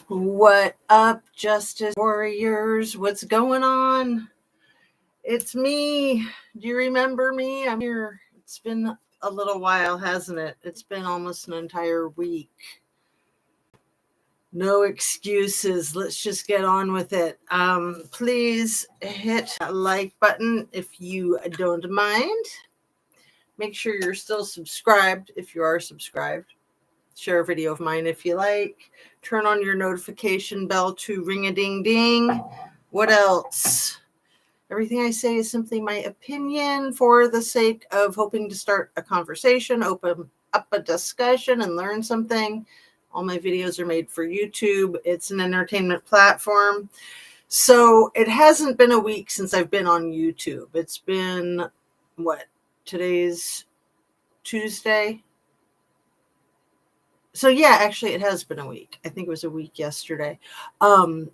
What up, Justice Warriors? What's going on? It's me. Do you remember me? I'm here. It's been a little while, hasn't it? It's been almost an entire week. No excuses. Let's just get on with it. Please hit that like button if you don't mind. Make sure you're still subscribed if you are subscribed. Share a video of mine if you like. Turn on your notification bell to ring a ding ding. What else? Everything I say is simply my opinion for the sake of hoping to start a conversation, open up a discussion, and learn something. All my videos are made for YouTube. It's an entertainment platform. So it hasn't been a week since I've been on YouTube. It's been, today's Tuesday. So yeah, actually it has been a week. I think it was a week yesterday,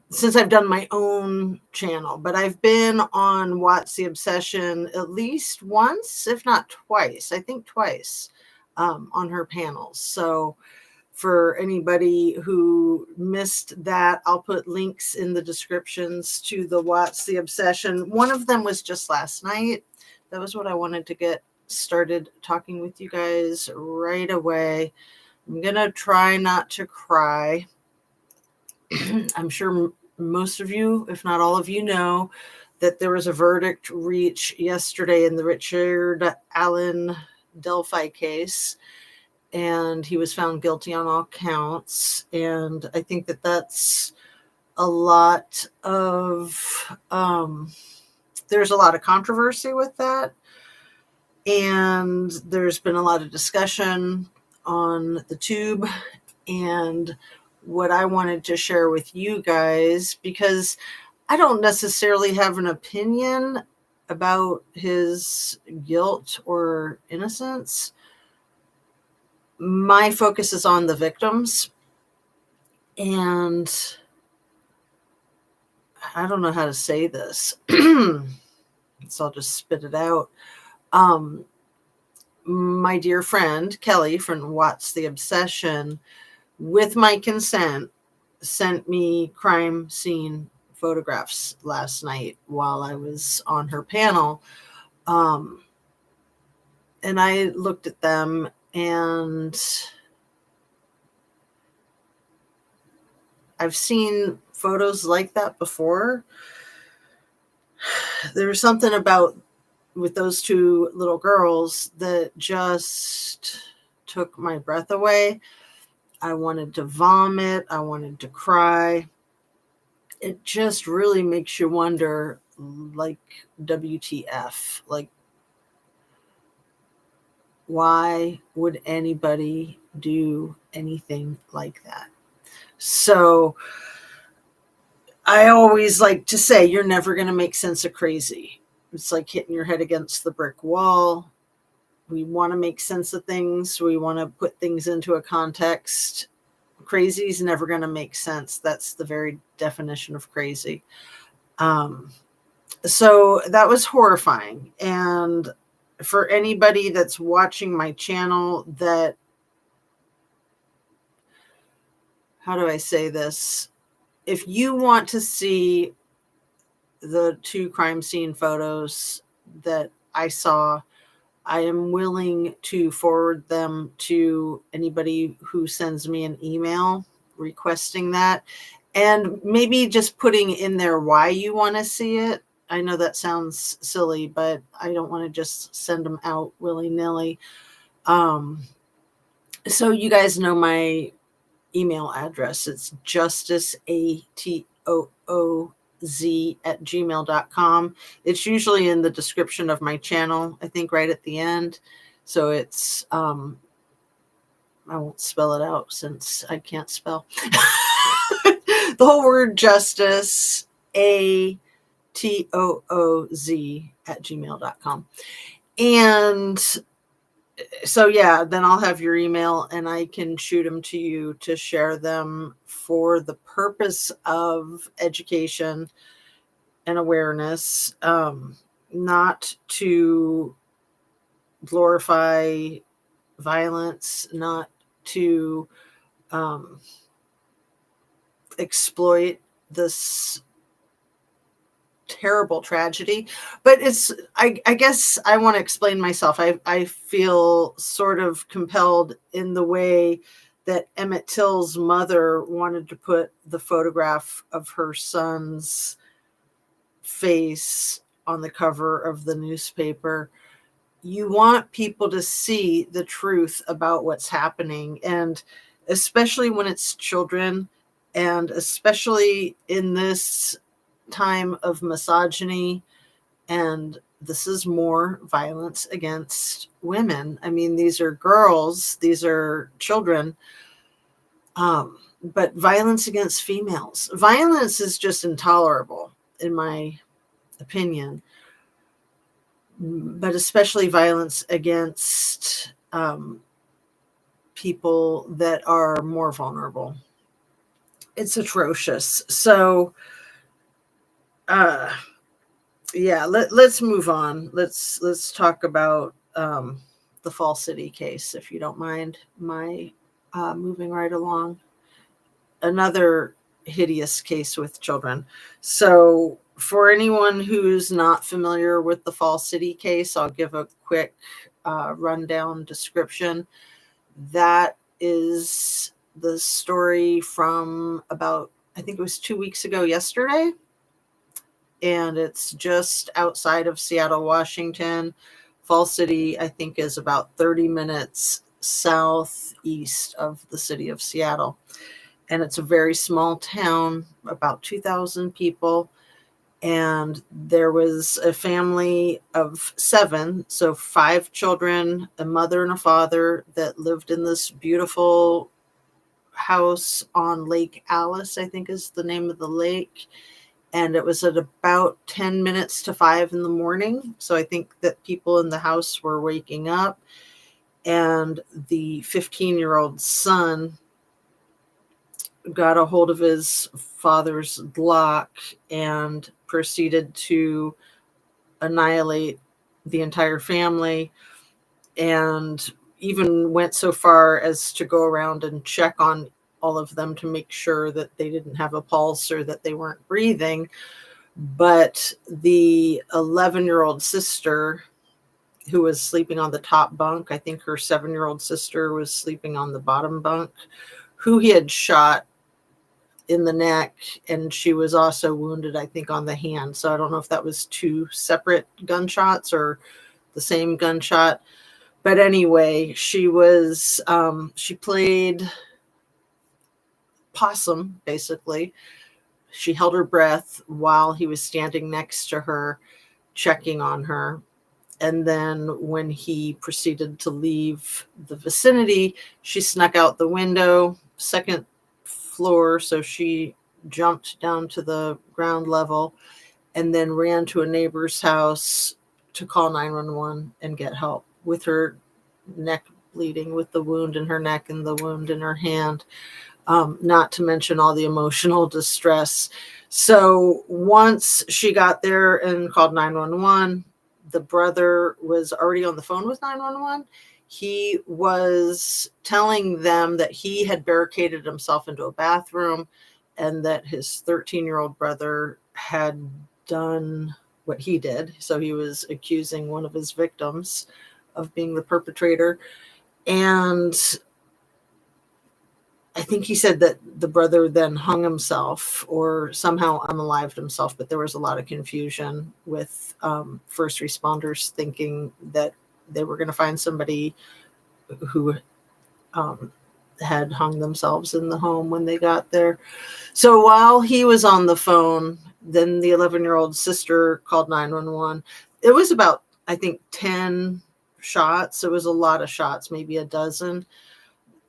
since I've done my own channel, but I've been on What's the Obsession at least once, if not twice. I think twice, on her panels. So for anybody who missed that, I'll put links in the descriptions to the What's the Obsession. One of them was just last night. That was what I wanted to get started talking with you guys right away. I'm going to try not to cry. I'm sure most of you, if not all of you, know that there was a verdict reached yesterday in the Richard Allen Delphi case, and he was found guilty on all counts. And I think that that's a lot of, there's a lot of controversy with that. And there's been a lot of discussion on the tube, and what I wanted to share with you guys, because I don't necessarily have an opinion about his guilt or innocence. My focus is on the victims, and I don't know how to say this, so I'll just spit it out. My dear friend Kelly from What's the Obsession, with my consent, sent me crime scene photographs last night while I was on her panel. And I looked at them, and I've seen photos like that before. There's something about with those two little girls that just took my breath away. I wanted to vomit. I wanted to cry. It just really makes you wonder, like, WTF? Like, why would anybody do anything like that? So I always like to say, you're never going to make sense of crazy. It's like hitting your head against the brick wall. We want to make sense of things. We want to put things into a context. Crazy is never going to make sense. That's the very definition of crazy. So that was horrifying. And for anybody that's watching my channel that, how do I say this? If you want to see the two crime scene photos that I saw, I am willing to forward them to anybody who sends me an email requesting that, and maybe just putting in there why you want to see it. I know that sounds silly, but I don't want to just send them out willy-nilly. So you guys know my email address. It's justiceatooz@gmail.com. It's usually in the description of my channel, I think right at the end. So it's, I won't spell it out since I can't spell. The whole word justice, ATOOZ@gmail.com. And so yeah, then I'll have your email and I can shoot them to you to share them for the purpose of education and awareness, not to glorify violence, not to exploit this terrible tragedy. But I guess I want to explain myself. I feel sort of compelled in the way that Emmett Till's mother wanted to put the photograph of her son's face on the cover of the newspaper. You want people to see the truth about what's happening, and especially when it's children, and especially in this time of misogyny, and this is more violence against women. I mean, these are girls, these are children, but violence against females. Violence is just intolerable, in my opinion, but especially violence against people that are more vulnerable. It's atrocious. So, yeah, let's move on. Let's talk about the FallCity case, if you don't mind my moving right along. Another hideous case with children. So for anyone who's not familiar with the FallCity case, I'll give a quick rundown description. That is the story from about, I think it was 2 weeks ago yesterday. And it's just outside of Seattle, Washington. FallCity, I think, is about 30 minutes southeast of the city of Seattle. And it's a very small town, about 2,000 people. And there was a family of 7, so 5 children, a mother and a father, that lived in this beautiful house on Lake Alice, I think is the name of the lake. And it was at about 10 minutes to 5 in the morning. So I think that people in the house were waking up. And the 15-year-old son got a hold of his father's Glock and proceeded to annihilate the entire family, and even went so far as to go around and check on all of them to make sure that they didn't have a pulse or that they weren't breathing. But the 11-year-old sister, who was sleeping on the top bunk, I think her 7-year-old sister was sleeping on the bottom bunk, who he had shot in the neck, and she was also wounded, I think, on the hand. So I don't know if that was 2 separate gunshots or the same gunshot. But anyway, she played possum, basically. She held her breath while he was standing next to her, checking on her. And then when he proceeded to leave the vicinity, she snuck out the window, 2nd floor. So she jumped down to the ground level and then ran to a neighbor's house to call 911 and get help, with her neck bleeding, with the wound in her neck and the wound in her hand. Not to mention all the emotional distress. So once she got there and called 911, the brother was already on the phone with 911. He was telling them that he had barricaded himself into a bathroom and that his 13-year-old brother had done what he did. So he was accusing one of his victims of being the perpetrator. And I think he said that the brother then hung himself or somehow unalived himself, but there was a lot of confusion with first responders thinking that they were going to find somebody who had hung themselves in the home when they got there. So while he was on the phone, then the 11-year-old sister called 911. It was about, I think, 10 shots. It was a lot of shots, maybe a dozen.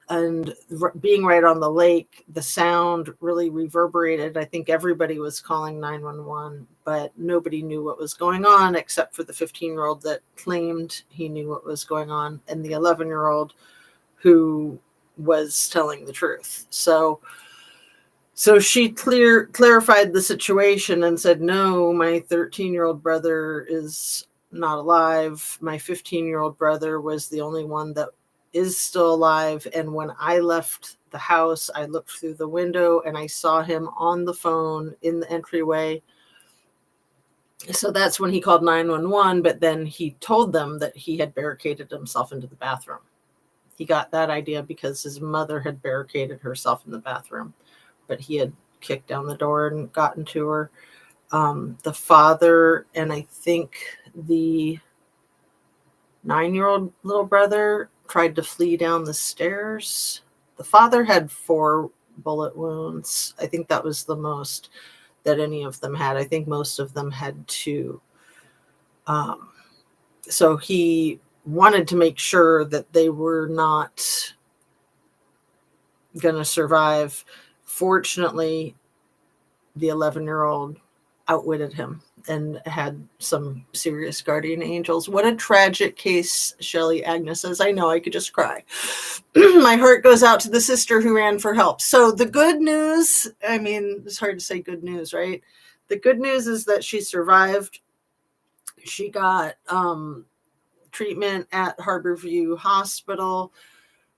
And being right on the lake, the sound really reverberated. I think everybody was calling 911, but nobody knew what was going on except for the 15-year-old that claimed he knew what was going on, and the 11-year-old who was telling the truth. So she clarified the situation and said, no, my 13-year-old brother is not alive. My 15-year-old brother was the only one that is still alive. And when I left the house. I looked through the window and I saw him on the phone in the entryway. So that's when he called 911, but then he told them that he had barricaded himself into the bathroom. He got that idea because his mother had barricaded herself in the bathroom, but he had kicked down the door and gotten to her. The father and I think the 9-year-old little brother tried to flee down the stairs. The father had 4 bullet wounds. I think that was the most that any of them had. I think most of them had 2. So he wanted to make sure that they were not going to survive. Fortunately, the 11-year-old outwitted him and had some serious guardian angels. What a tragic case, Shelley. Agnes says, I know, I could just cry. My heart goes out to the sister who ran for help. So the good news, I mean, it's hard to say good news, right? The good news is that she survived. She got treatment at Harborview Hospital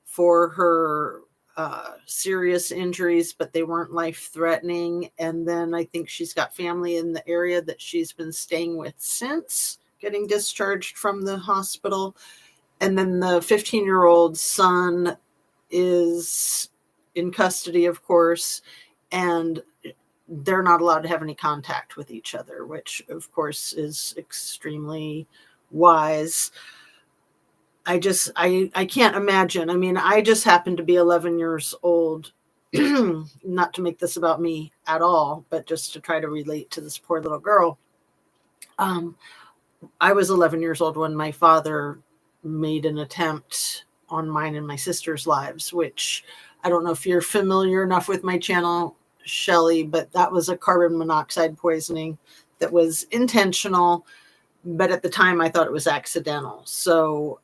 for her serious injuries, but they weren't life-threatening. And then I think she's got family in the area that she's been staying with since getting discharged from the hospital. And then the 15-year-old son is in custody, of course, and they're not allowed to have any contact with each other, which, of course, is extremely wise. I can't imagine. I mean, I just happened to be 11 years old, not to make this about me at all, but just to try to relate to this poor little girl. I was 11 years old when my father made an attempt on mine and my sister's lives, which I don't know if you're familiar enough with my channel, Shelley, but that was a carbon monoxide poisoning that was intentional. But at the time, I thought it was accidental. So,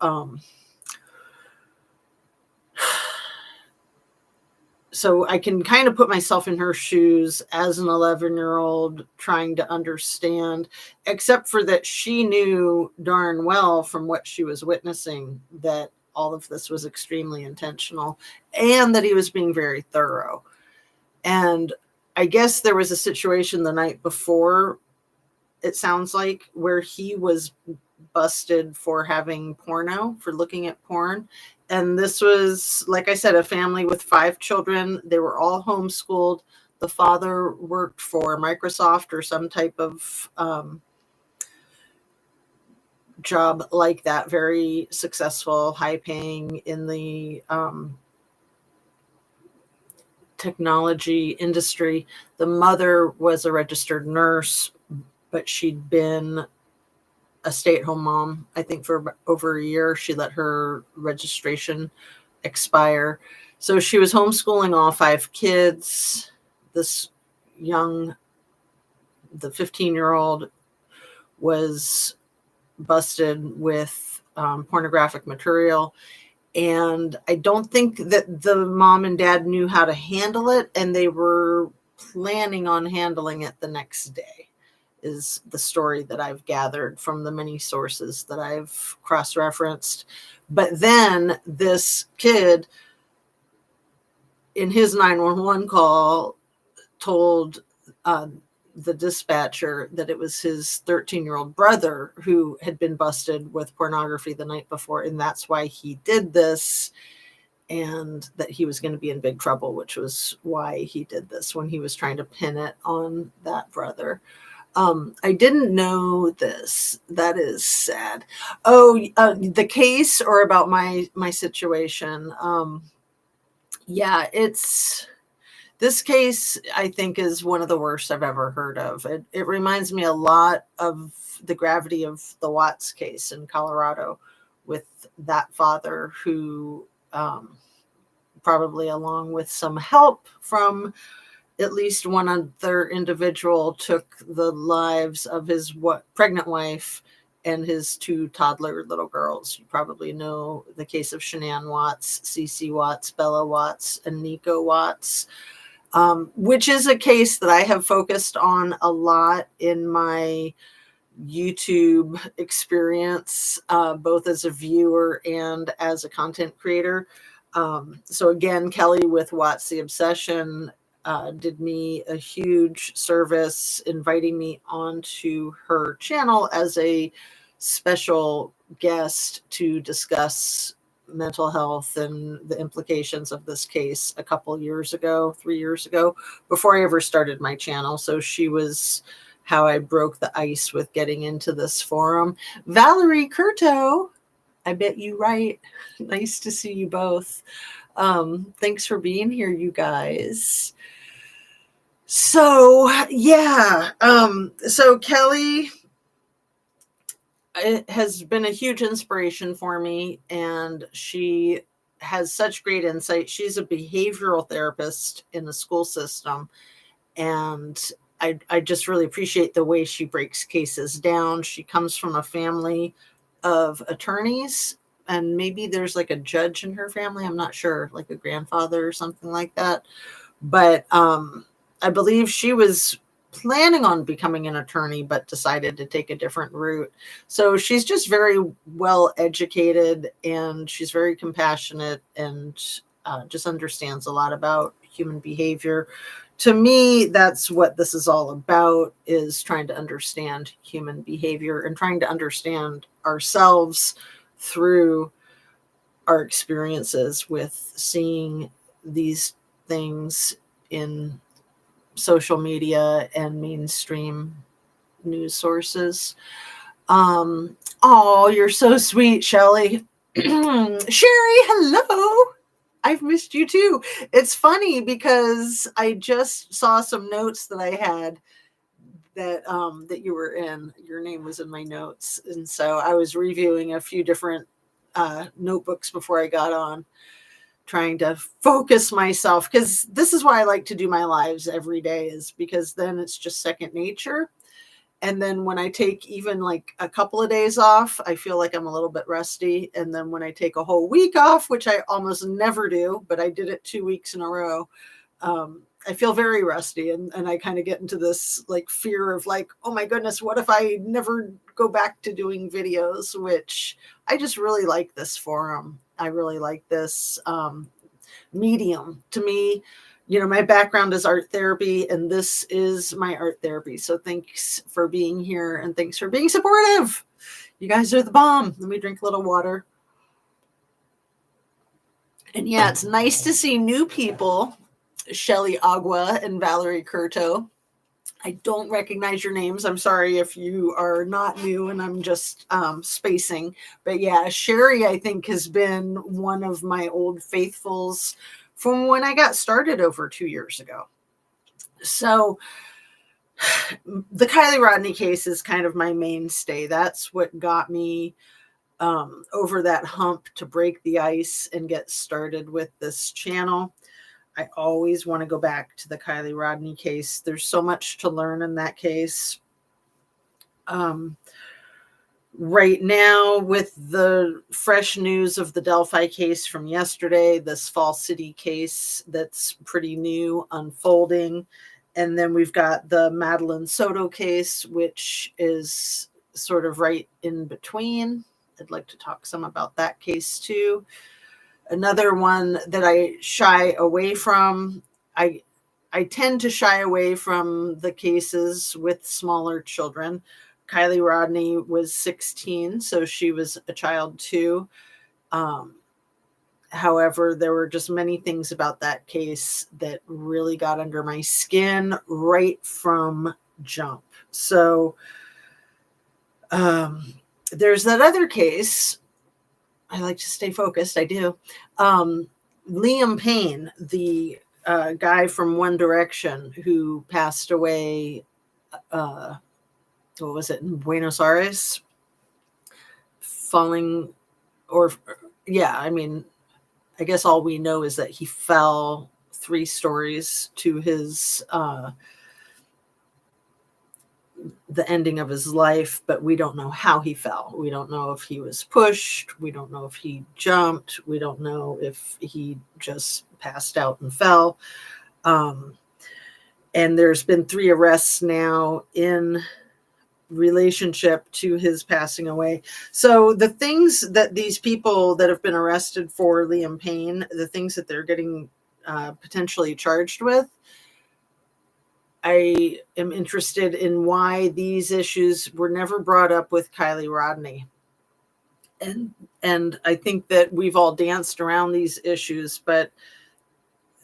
so I can kind of put myself in her shoes as an 11-year-old trying to understand, except for that she knew darn well from what she was witnessing that all of this was extremely intentional and that he was being very thorough. And I guess there was a situation the night before, it sounds like, where he was busted for having porno, for looking at porn. And this was, like I said, a family with 5 children. They were all homeschooled. The father worked for Microsoft or some type of job like that, very successful, high paying in the technology industry. The mother was a registered nurse, but she'd been a stay-at-home mom, I think, for over a year. She let her registration expire. So she was homeschooling all 5 kids. This the 15-year-old was busted with pornographic material. And I don't think that the mom and dad knew how to handle it, and they were planning on handling it the next day, is the story that I've gathered from the many sources that I've cross-referenced. But then this kid, in his 911 call, told the dispatcher that it was his 13-year-old brother who had been busted with pornography the night before, and that's why he did this, and that he was going to be in big trouble, which was why he did this, when he was trying to pin it on that brother. I didn't know this. That is sad. Oh, the case, or about my situation. Yeah, this case, I think, is one of the worst I've ever heard of. It reminds me a lot of the gravity of the Watts case in Colorado, with that father who, probably along with some help from at least one other individual, took the lives of his pregnant wife and his 2 toddler little girls. You probably know the case of Shanann Watts, Cece Watts, Bella Watts, and Nico Watts, which is a case that I have focused on a lot in my YouTube experience, both as a viewer and as a content creator. So again, Kelly with What's the Obsession did me a huge service inviting me onto her channel as a special guest to discuss mental health and the implications of this case a couple years ago, 3 years ago, before I ever started my channel. So she was how I broke the ice with getting into this forum. Valerie Curto, I bet you right. Nice to see you both. Thanks for being here, you guys. So yeah, so Kelly has been a huge inspiration for me, and she has such great insight. She's a behavioral therapist in the school system, and I just really appreciate the way she breaks cases down. She comes from a family of attorneys, and maybe there's like a judge in her family. I'm not sure, like a grandfather or something like that. But I believe she was planning on becoming an attorney, but decided to take a different route. So she's just very well educated, and she's very compassionate, and just understands a lot about human behavior. To me, that's what this is all about, is trying to understand human behavior and trying to understand ourselves through our experiences with seeing these things in social media and mainstream news sources. Oh, you're so sweet, Shelley. Sherry, hello. I've missed you too. It's funny because I just saw some notes that I had that you were in. Your name was in my notes, and so I was reviewing a few different notebooks before I got on, trying to focus myself, because this is why I like to do my lives every day, is because then it's just second nature. And then when I take even like a couple of days off, I feel like I'm a little bit rusty. And then when I take a whole week off, which I almost never do, but I did it 2 weeks in a row, I feel very rusty. And I kind of get into this like fear of like, oh my goodness, what if I never go back to doing videos, which I just really like this forum. I really like this medium. To me, my background is art therapy, and this is my art therapy. So thanks for being here, and thanks for being supportive. You guys are the bomb. Let me drink a little water. And yeah, it's nice to see new people, Shelly Agua and Valerie Curto. I don't recognize your names. I'm sorry if you are not new and I'm just spacing. But yeah, Sherry, I think, has been one of my old faithfuls from when I got started over 2 years ago. So the Kylie Rodney case is kind of my mainstay. That's what got me over that hump to break the ice and get started with this channel. I always want to go back to the Kylie Rodney case. There's so much to learn in that case. Right now, with the fresh news of the Delphi case from yesterday, this FallCity case that's pretty new unfolding. And then we've got the Madeline Soto case, which is sort of right in between. I'd like to talk some about that case too. Another one that I shy away from, I tend to shy away from the cases with smaller children. Kylie Rodney was 16, so she was a child too. However, there were just many things about that case that really got under my skin right from jump. So there's that other case. I like to stay focused. I do. Liam Payne, the guy from One Direction who passed away, what was it, in Buenos Aires? Falling, or yeah, I mean, I guess all we know is that he fell 3 stories to his the ending of his life, but we don't know how he fell. We don't know if he was pushed. We don't know if he jumped. We don't know if he just passed out and fell. And there's been 3 arrests now in relationship to his passing away. So the things that these people that have been arrested for Liam Payne, the things that they're getting potentially charged with, I am interested in why these issues were never brought up with Kylie Rodney. And I think that we've all danced around these issues, but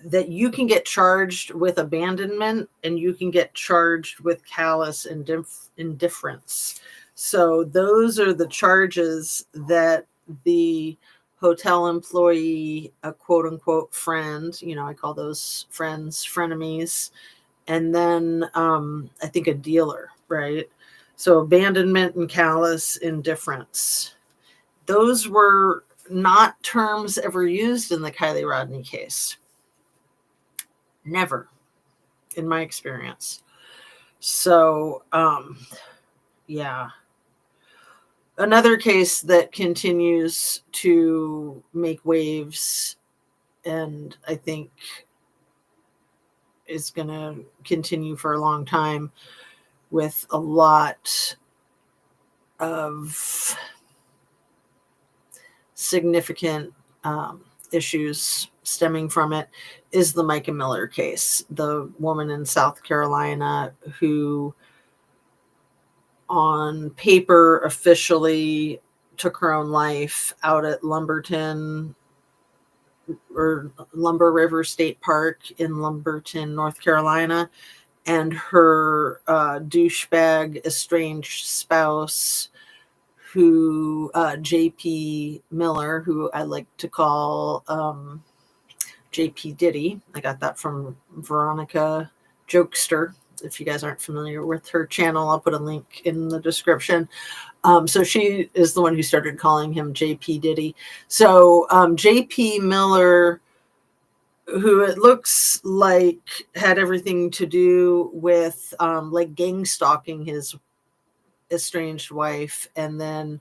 that you can get charged with abandonment and you can get charged with callous indifference. So those are the charges that the hotel employee, a quote unquote friend, I call those friends frenemies, and then I think a dealer, right? So abandonment and callous indifference. Those were not terms ever used in the Kylie Rodney case. Never, in my experience. So, yeah. Another case that continues to make waves and I think is going to continue for a long time with a lot of significant issues stemming from it is the Micah Miller case, the woman in South Carolina who on paper officially took her own life out at Lumber River State Park in Lumberton, North Carolina, and her douchebag estranged spouse, who JP Miller, who I like to call JP Diddy. I got that from Veronica Jokester. If you guys aren't familiar with her channel, I'll put a link in the description. So she is the one who started calling him JP Diddy. So JP Miller, who it looks like had everything to do with like gang stalking his estranged wife, and then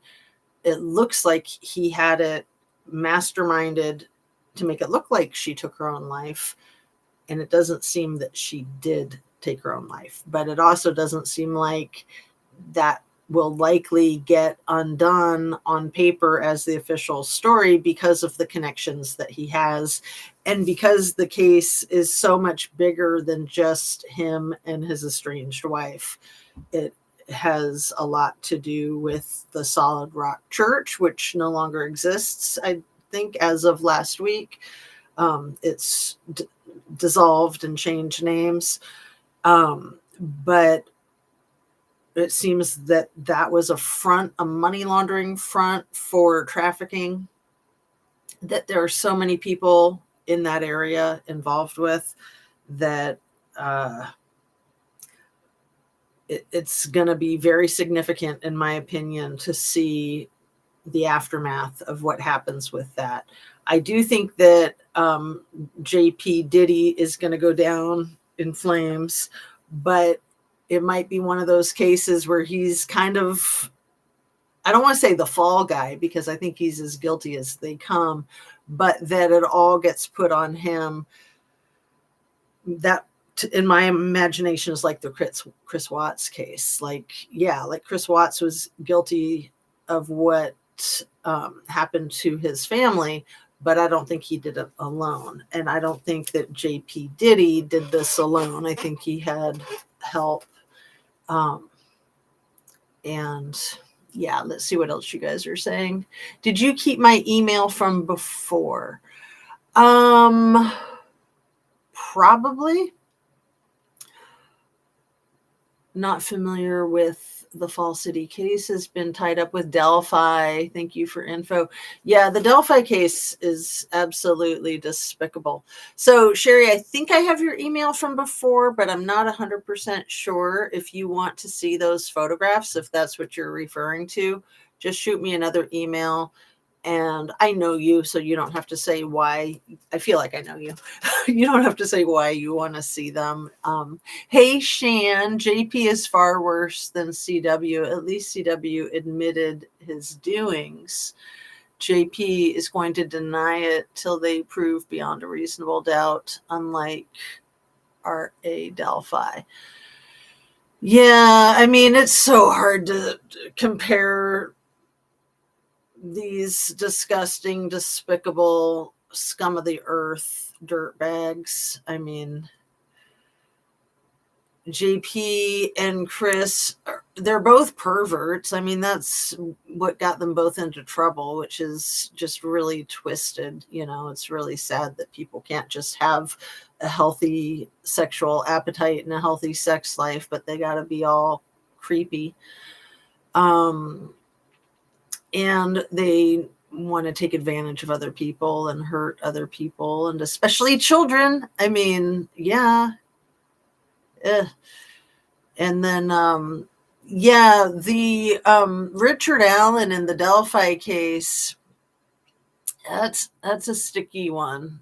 it looks like he had it masterminded to make it look like she took her own life, and it doesn't seem that she did take her own life, but it also doesn't seem like that will likely get undone on paper as the official story because of the connections that he has, and because the case is so much bigger than just him and his estranged wife. It has a lot to do with the Solid Rock Church, which no longer exists, I think, as of last week. It's dissolved and changed names. But it seems that that was a money laundering front for trafficking, that there are so many people in that area involved with that it's going to be very significant, in my opinion, to see the aftermath of what happens with that. I do think that JP Diddy is going to go down in flames, but it might be one of those cases where he's kind of, I don't want to say the fall guy, because I think he's as guilty as they come, but that it all gets put on him. That, in my imagination, is like the Chris Watts case. Like Chris Watts was guilty of what happened to his family, but I don't think he did it alone. And I don't think that JP Diddy did this alone. I think he had help. And yeah, let's see what else you guys are saying. Did you keep my email from before? Probably. Not familiar with the FallCity case. Has been tied up with Delphi. Thank you for info. Yeah, the Delphi case is absolutely despicable. So Sherry, I think I have your email from before, but I'm not 100% sure. If you want to see those photographs, if that's what you're referring to, just shoot me another email. And I know you, so you don't have to say why. I feel like I know you. You don't have to say why you want to see them. Hey, Shan, JP is far worse than CW. At least CW admitted his doings. JP is going to deny it till they prove beyond a reasonable doubt, unlike RA Delphi. Yeah, I mean, it's so hard to compare these disgusting, despicable scum of the earth dirtbags. I mean, JP and Chris, they're both perverts. I mean, that's what got them both into trouble, which is just really twisted. It's really sad that people can't just have a healthy sexual appetite and a healthy sex life, but they got to be all creepy. And they want to take advantage of other people and hurt other people, and especially children. I mean, yeah. And then, the Richard Allen in the Delphi case, that's a sticky one.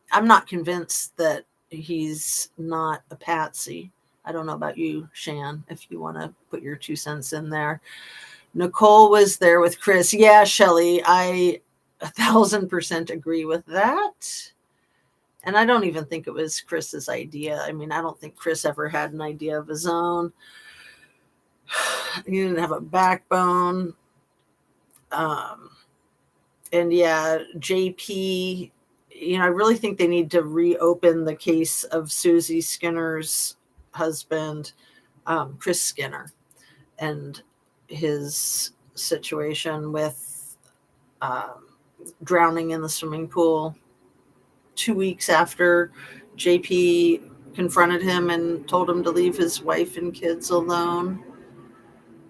I'm not convinced that he's not a patsy. I don't know about you, Shan, if you want to put your 2 cents in there. Nicole was there with Chris. Yeah, Shelley, I 1,000% agree with that. And I don't even think it was Chris's idea. I mean, I don't think Chris ever had an idea of his own. He didn't have a backbone. And yeah, JP, I really think they need to reopen the case of Susie Skinner's husband, Chris Skinner, and his situation with drowning in the swimming pool 2 weeks after JP confronted him and told him to leave his wife and kids alone.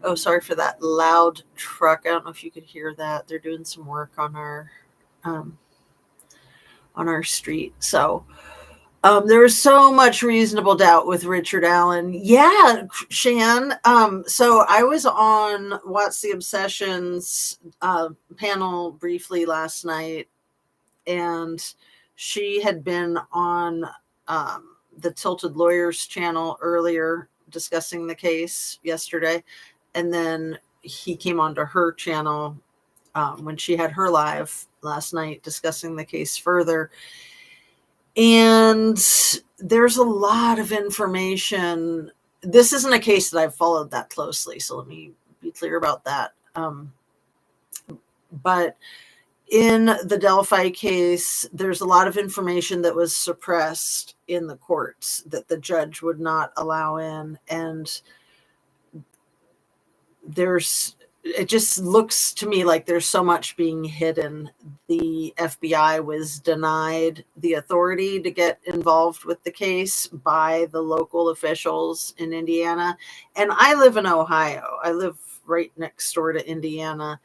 Oh, sorry for that loud truck. I don't know if you could hear that. They're doing some work on our street. So there was so much reasonable doubt with Richard Allen. Yeah, Shan. So I was on What's the Obsession's panel briefly last night, and she had been on the Tilted Lawyers channel earlier discussing the case yesterday. And then he came onto her channel when she had her live last night discussing the case further. And there's a lot of information. This isn't a case that I've followed that closely, so let me be clear about that. But in the Delphi case, there's a lot of information that was suppressed in the courts that the judge would not allow in. And it just looks to me like there's so much being hidden. The FBI was denied the authority to get involved with the case by the local officials in Indiana. And I live in Ohio. I live right next door to Indiana.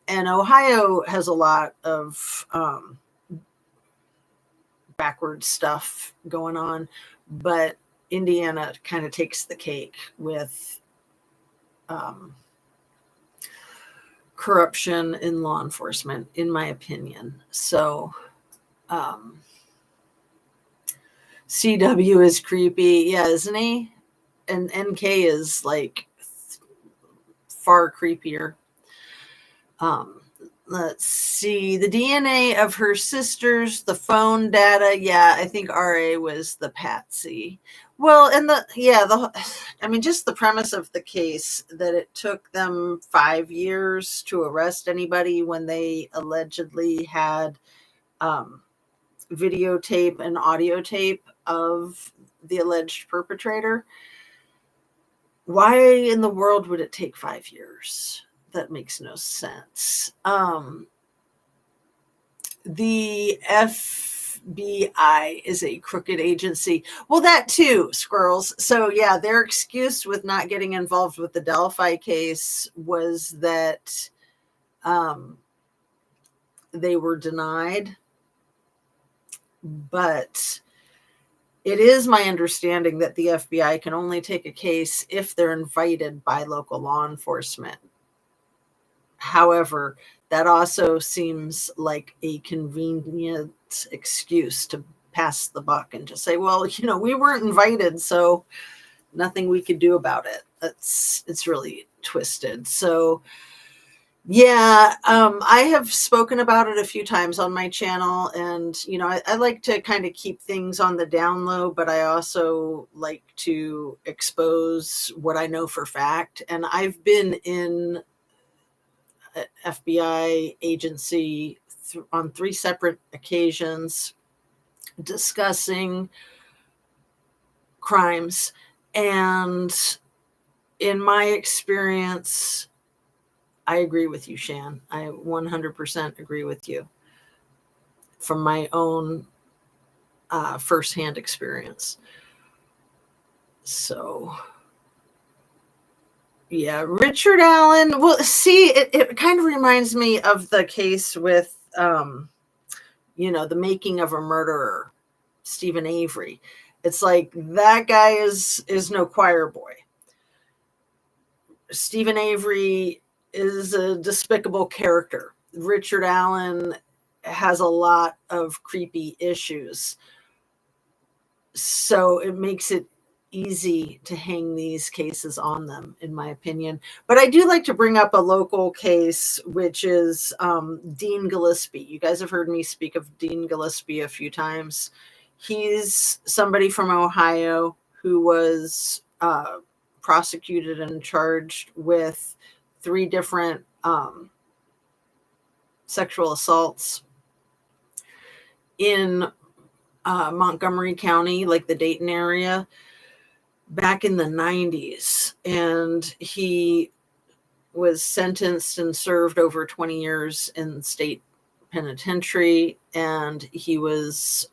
And Ohio has a lot of backward stuff going on, but Indiana kind of takes the cake with corruption in law enforcement, in my opinion. So CW is creepy. Yeah, isn't he? And NK is like far creepier. Let's see, the DNA of her sisters, the phone data. Yeah, I think RA was the patsy. Well, and just the premise of the case that it took them 5 years to arrest anybody when they allegedly had videotape and audio tape of the alleged perpetrator. Why in the world would it take 5 years? That makes no sense. The FBI is a crooked agency. Well, that too, squirrels. So yeah, their excuse with not getting involved with the Delphi case was that they were denied. But it is my understanding that the FBI can only take a case if they're invited by local law enforcement. However, that also seems like a convenient excuse to pass the buck and just say, well, we weren't invited, so nothing we could do about it. It's really twisted. So Yeah, I have spoken about it a few times on my channel, and I like to kind of keep things on the down low, but I also like to expose what I know for fact. And I've been in a FBI agency on three separate occasions discussing crimes, and in my experience, I agree with you, Shan. I 100% agree with you from my own firsthand experience. So, yeah, Richard Allen. Well, see, it kind of reminds me of the case with, the making of a murderer, Stephen Avery. It's like that guy is no choir boy. Stephen Avery is a despicable character. Richard Allen has a lot of creepy issues. So it makes it easy to hang these cases on them, in my opinion. But I do like to bring up a local case, which is Dean Gillespie. You guys have heard me speak of Dean Gillespie a few times. He's somebody from Ohio who was prosecuted and charged with 3 different sexual assaults in Montgomery County, like the Dayton area, back in the 90s. And he was sentenced and served over 20 years in state penitentiary. And he was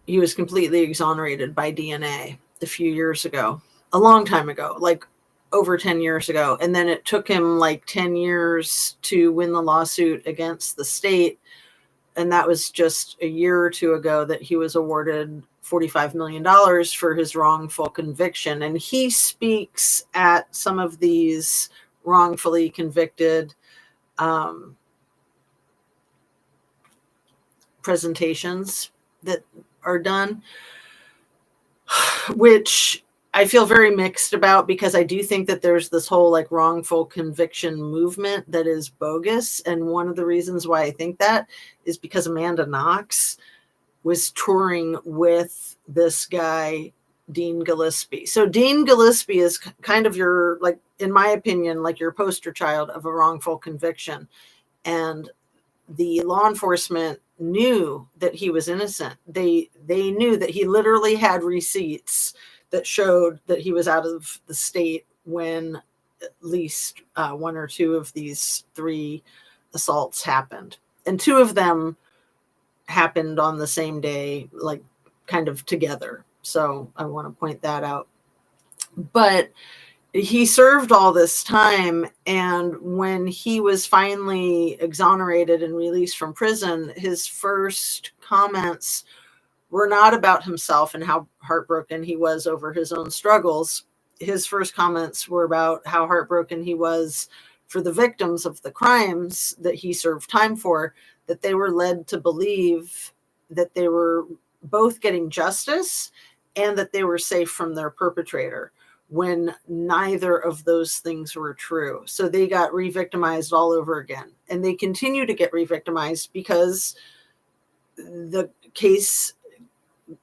completely exonerated by DNA a few years ago, a long time ago, like over 10 years ago. And then it took him like 10 years to win the lawsuit against the state. And that was just a year or two ago that he was awarded $45 million for his wrongful conviction. And he speaks at some of these wrongfully convicted presentations that are done, which I feel very mixed about, because I do think that there's this whole like wrongful conviction movement that is bogus. And one of the reasons why I think that is because Amanda Knox was touring with this guy, Dean Gillespie. So Dean Gillespie is kind of your, like, in my opinion, like your poster child of a wrongful conviction. And the law enforcement knew that he was innocent. They knew that he literally had receipts that showed that he was out of the state when at least 1 or 2 of these 3 assaults happened. And 2 of them happened on the same day, like kind of together. So I want to point that out. But he served all this time, and when he was finally exonerated and released from prison, his first comments were not about himself and how heartbroken he was over his own struggles. His first comments were about how heartbroken he was for the victims of the crimes that he served time for, that they were led to believe that they were both getting justice and that they were safe from their perpetrator, when neither of those things were true. So they got re-victimized all over again. And they continue to get re-victimized because the case,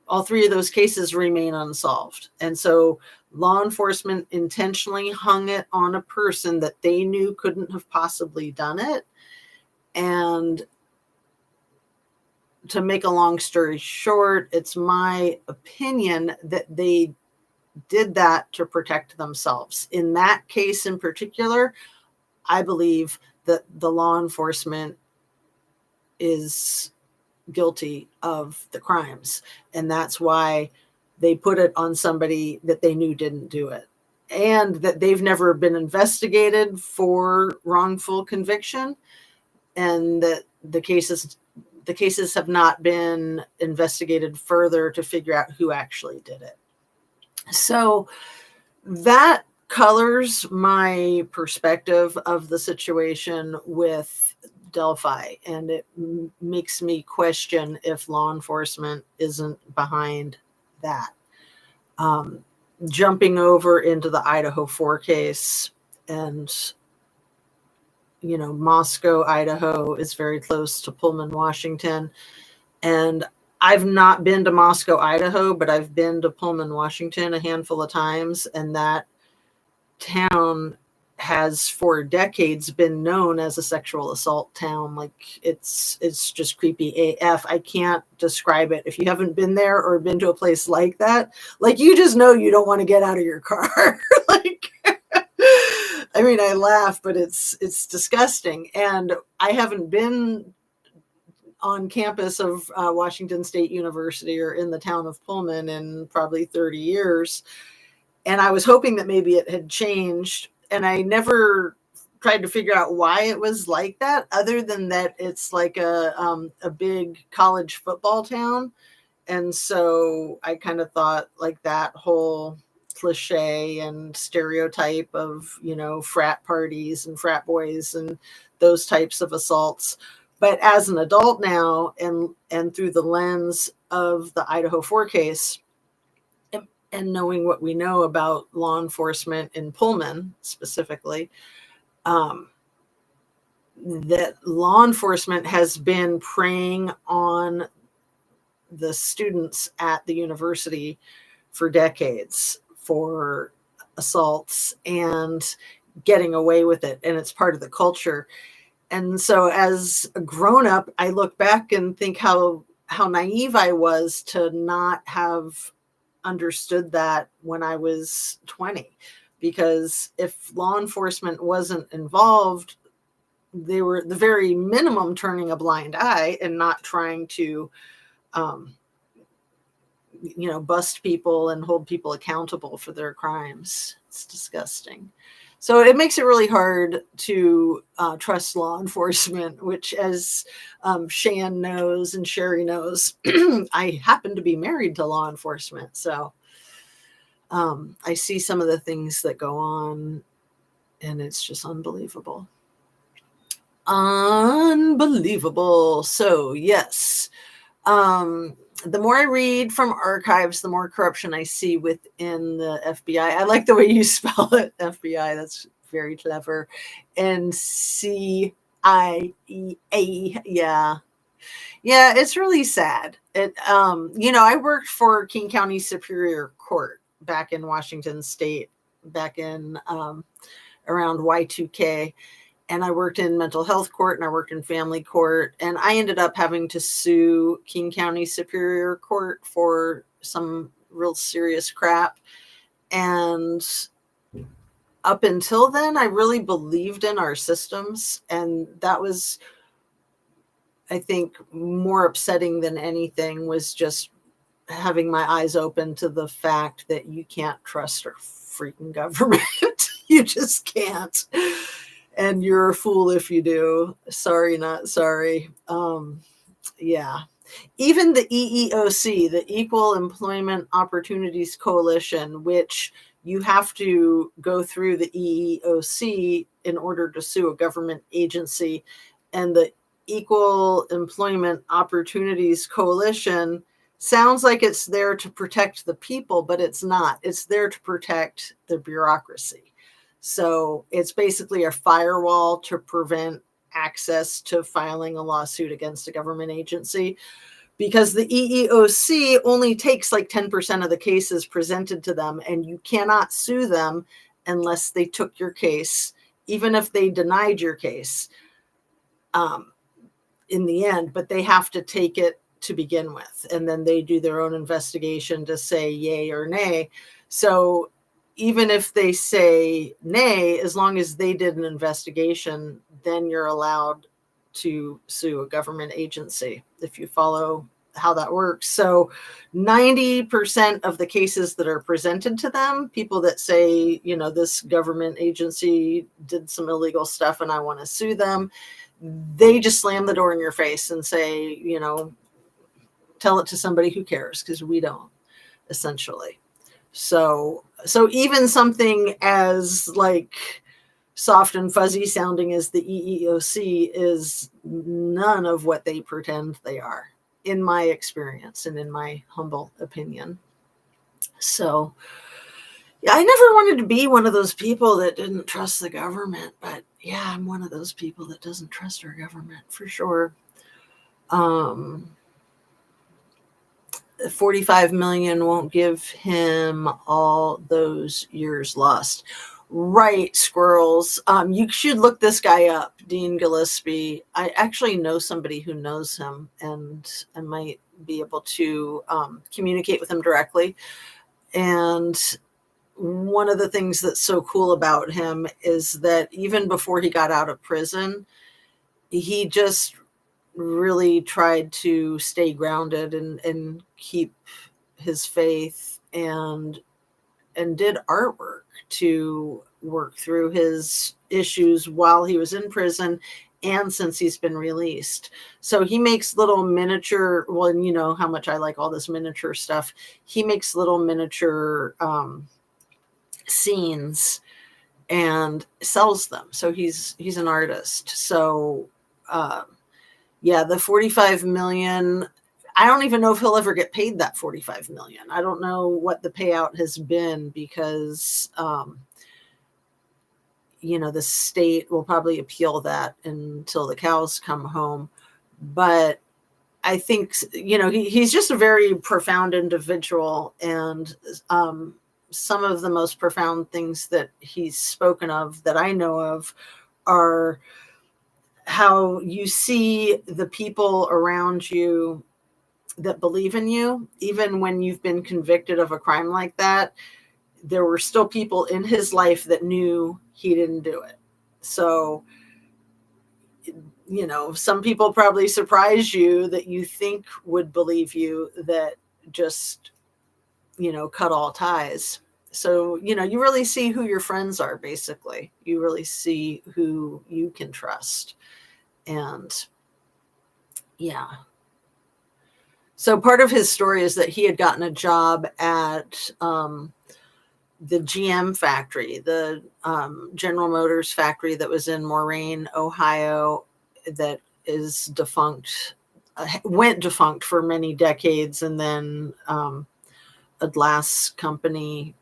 all 3 of those cases remain unsolved. And so law enforcement intentionally hung it on a person that they knew couldn't have possibly done it. And to make a long story short, it's my opinion that they did that to protect themselves. In that case in particular, I believe that the law enforcement is guilty of the crimes. And that's why they put it on somebody that they knew didn't do it. And that they've never been investigated for wrongful conviction. And that the cases have not been investigated further to figure out who actually did it. So that colors my perspective of the situation with Delphi, and it makes me question if law enforcement isn't behind that. Jumping over into the Idaho 4 case, And, Moscow, Idaho is very close to Pullman, Washington. And I've not been to Moscow, Idaho, but I've been to Pullman, Washington a handful of times. And that town has for decades been known as a sexual assault town. Like it's just creepy AF. I can't describe it. If you haven't been there or been to a place like that, like you just know you don't want to get out of your car. Like, I mean, I laugh, but it's disgusting. And I haven't been on campus of Washington State University or in the town of Pullman in probably 30 years. And I was hoping that maybe it had changed. And I never tried to figure out why it was like that, other than that it's like a big college football town. And so I kind of thought like that whole cliche and stereotype of, frat parties and frat boys and those types of assaults. But as an adult now, and through the lens of the Idaho 4 case, and knowing what we know about law enforcement in Pullman specifically, that law enforcement has been preying on the students at the university for decades for assaults and getting away with it. And it's part of the culture. And so as a grown-up, I look back and think how naive I was to not have understood that when I was 20, because if law enforcement wasn't involved, they were at the very minimum turning a blind eye and not trying to bust people and hold people accountable for their crimes. It's disgusting. So it makes it really hard to trust law enforcement, which, as Shan knows and Sherry knows, I happen to be married to law enforcement. So I see some of the things that go on, and it's just unbelievable. Unbelievable. So, yes. The more I read from archives, the more corruption I see within the FBI. I like the way you spell it, FBI. That's very clever. And CIA. Yeah. Yeah, it's really sad. I worked for King County Superior Court back in Washington State, back in around Y2K. And I worked in mental health court and I worked in family court. And I ended up having to sue King County Superior Court for some real serious crap. And up until then, I really believed in our systems. And that was, I think, more upsetting than anything, was just having my eyes open to the fact that you can't trust our freaking government. You just can't. And you're a fool if you do. Sorry, not sorry. Yeah. Even the EEOC, the Equal Employment Opportunities Coalition, which you have to go through the EEOC in order to sue a government agency. And the Equal Employment Opportunities Coalition sounds like it's there to protect the people, but it's not. It's there to protect the bureaucracy. So it's basically a firewall to prevent access to filing a lawsuit against a government agency, because the EEOC only takes like 10% of the cases presented to them, and you cannot sue them unless they took your case, even if they denied your case in the end, but they have to take it to begin with. And then they do their own investigation to say yay or nay. So even if they say nay, as long as they did an investigation, then you're allowed to sue a government agency if you follow how that works. So 90% of the cases that are presented to them, people that say, this government agency did some illegal stuff and I want to sue them, they just slam the door in your face and say, tell it to somebody who cares, because we don't, essentially. So even something as like soft and fuzzy sounding as the EEOC is none of what they pretend they are, in my experience and in my humble opinion. So Yeah, I never wanted to be one of those people that didn't trust the government, but yeah, I'm one of those people that doesn't trust our government for sure. 45 million won't give him all those years lost. Right, squirrels. You should look this guy up, Dean Gillespie. I actually know somebody who knows him, and I might be able to communicate with him directly. And one of the things that's so cool about him is that even before he got out of prison, he just really tried to stay grounded and keep his faith and did artwork to work through his issues while he was in prison and since he's been released. So he makes little miniature, well, and you know how much I like all this miniature stuff. He makes little miniature scenes and sells them. So he's an artist. So yeah, the 45 million, I don't even know if he'll ever get paid that 45 million. I don't know what the payout has been because you know, the state will probably appeal that until the cows come home. But I think, you know, he's just a very profound individual, and some of the most profound things that he's spoken of that I know of are how you see the people around you that believe in you, even when you've been convicted of a crime like that. There were still people in his life that knew he didn't do it. So, you know, some people probably surprise you that you think would believe you that just, you know, cut all ties. So, you know, you really see who your friends are, basically. You really see who you can trust. And yeah. So part of his story is that he had gotten a job at the GM factory, the General Motors factory that was in Moraine, Ohio, that is defunct, went defunct for many decades. And then a glass company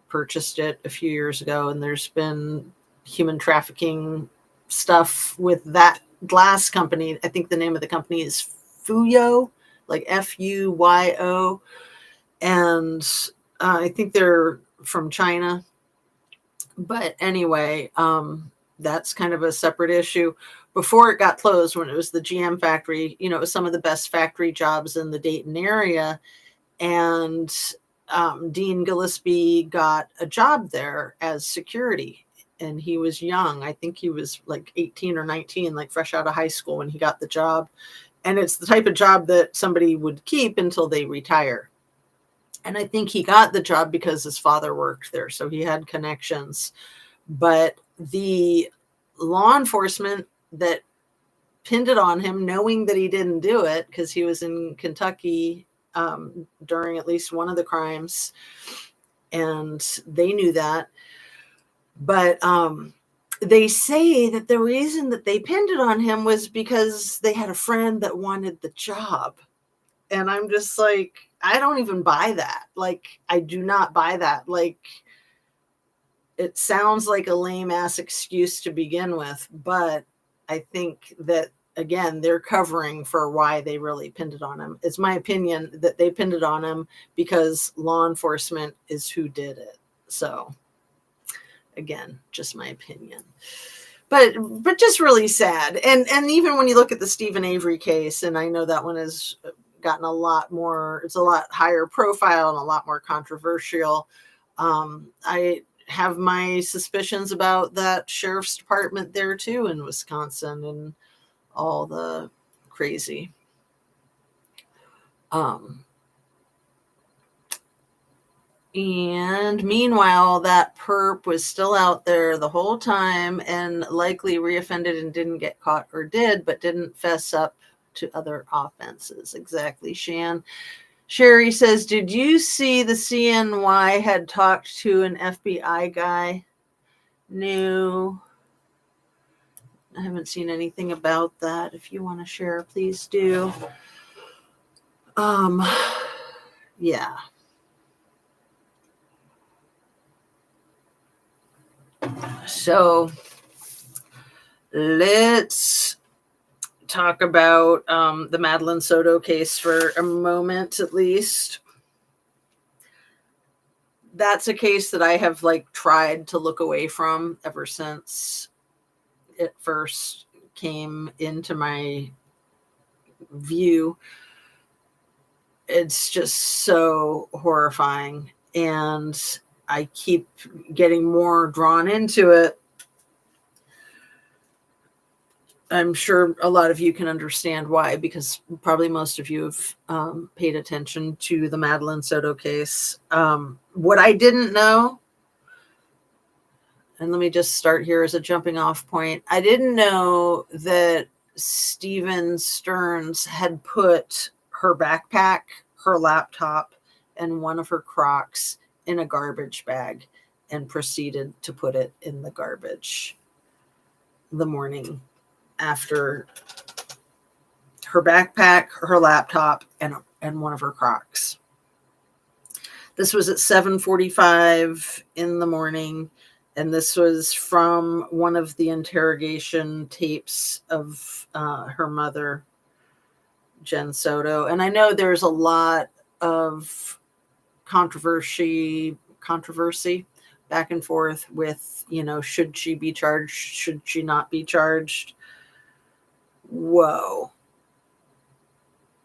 purchased it a few years ago. And there's been human trafficking stuff with that glass company. I think the name of the company is Fuyo, like Fuyo. And I think they're from China. But anyway, that's kind of a separate issue. Before it got closed, when it was the GM factory, you know, it was some of the best factory jobs in the Dayton area. And Dean Gillespie got a job there as security. And he was young. I think he was like 18 or 19, like fresh out of high school when he got the job. And it's the type of job that somebody would keep until they retire. And I think he got the job because his father worked there, so he had connections. But the law enforcement that pinned it on him, knowing that he didn't do it because he was in Kentucky during at least one of the crimes, and they knew that. But they say that the reason that they pinned it on him was because they had a friend that wanted the job. And I'm just like, I don't even buy that. Like, I do not buy that. Like, it sounds like a lame ass excuse to begin with, but I think that, again, they're covering for why they really pinned it on him. It's my opinion that they pinned it on him because law enforcement is who did it. So, again, just my opinion. But just really sad. And even when you look at the Stephen Avery case, and I know that one has gotten a lot more, it's a lot higher profile and a lot more controversial. I have my suspicions about that sheriff's department there too in Wisconsin and all the crazy. And meanwhile, that perp was still out there the whole time and likely reoffended and didn't get caught, or did, but didn't fess up to other offenses. Exactly, Shan. Sherry says, did you see the CNY had talked to an FBI guy? No. I haven't seen anything about that. If you want to share, please do. Yeah. So let's talk about the Madeline Soto case for a moment, at least. That's a case that I have tried to look away from ever since it first came into my view. It's just so horrifying, and I keep getting more drawn into it. I'm sure a lot of you can understand why, because probably most of you have paid attention to the Madeline Soto case. What I didn't know, and let me just start here as a jumping off point, I didn't know that Stephen Stearns had put her backpack, her laptop, and one of her Crocs in a garbage bag and proceeded to put it in the garbage the morning after her backpack, her laptop, and one of her Crocs. This was at 7:45 in the morning, and this was from one of the interrogation tapes of her mother, Jen Soto. And I know there's a lot of controversy back and forth with, should she be charged? Should she not be charged? Whoa.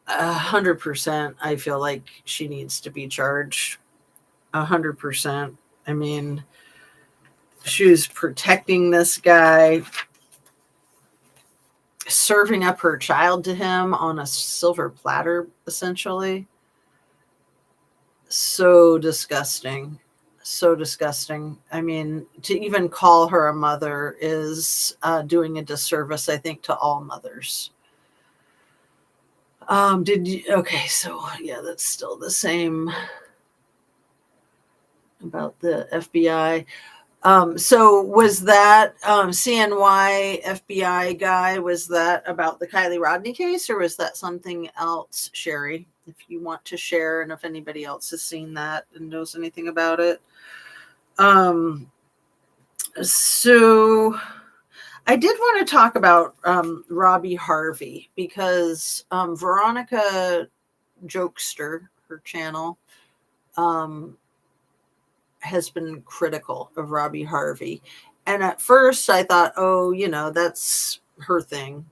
100%. I feel like she needs to be charged. 100%. I mean, she was protecting this guy, serving up her child to him on a silver platter, essentially. So disgusting. So disgusting. I mean, to even call her a mother is doing a disservice, I think, to all mothers. Okay, so yeah, that's still the same about the FBI. So was that CNY FBI guy, was that about the Kylie Rodney case, or was that something else, Sherry? If you want to share, and if anybody else has seen that and knows anything about it. So I did want to talk about Robbie Harvey, because Veronica Jokester, her channel, has been critical of Robbie Harvey. And at first I thought, that's her thing.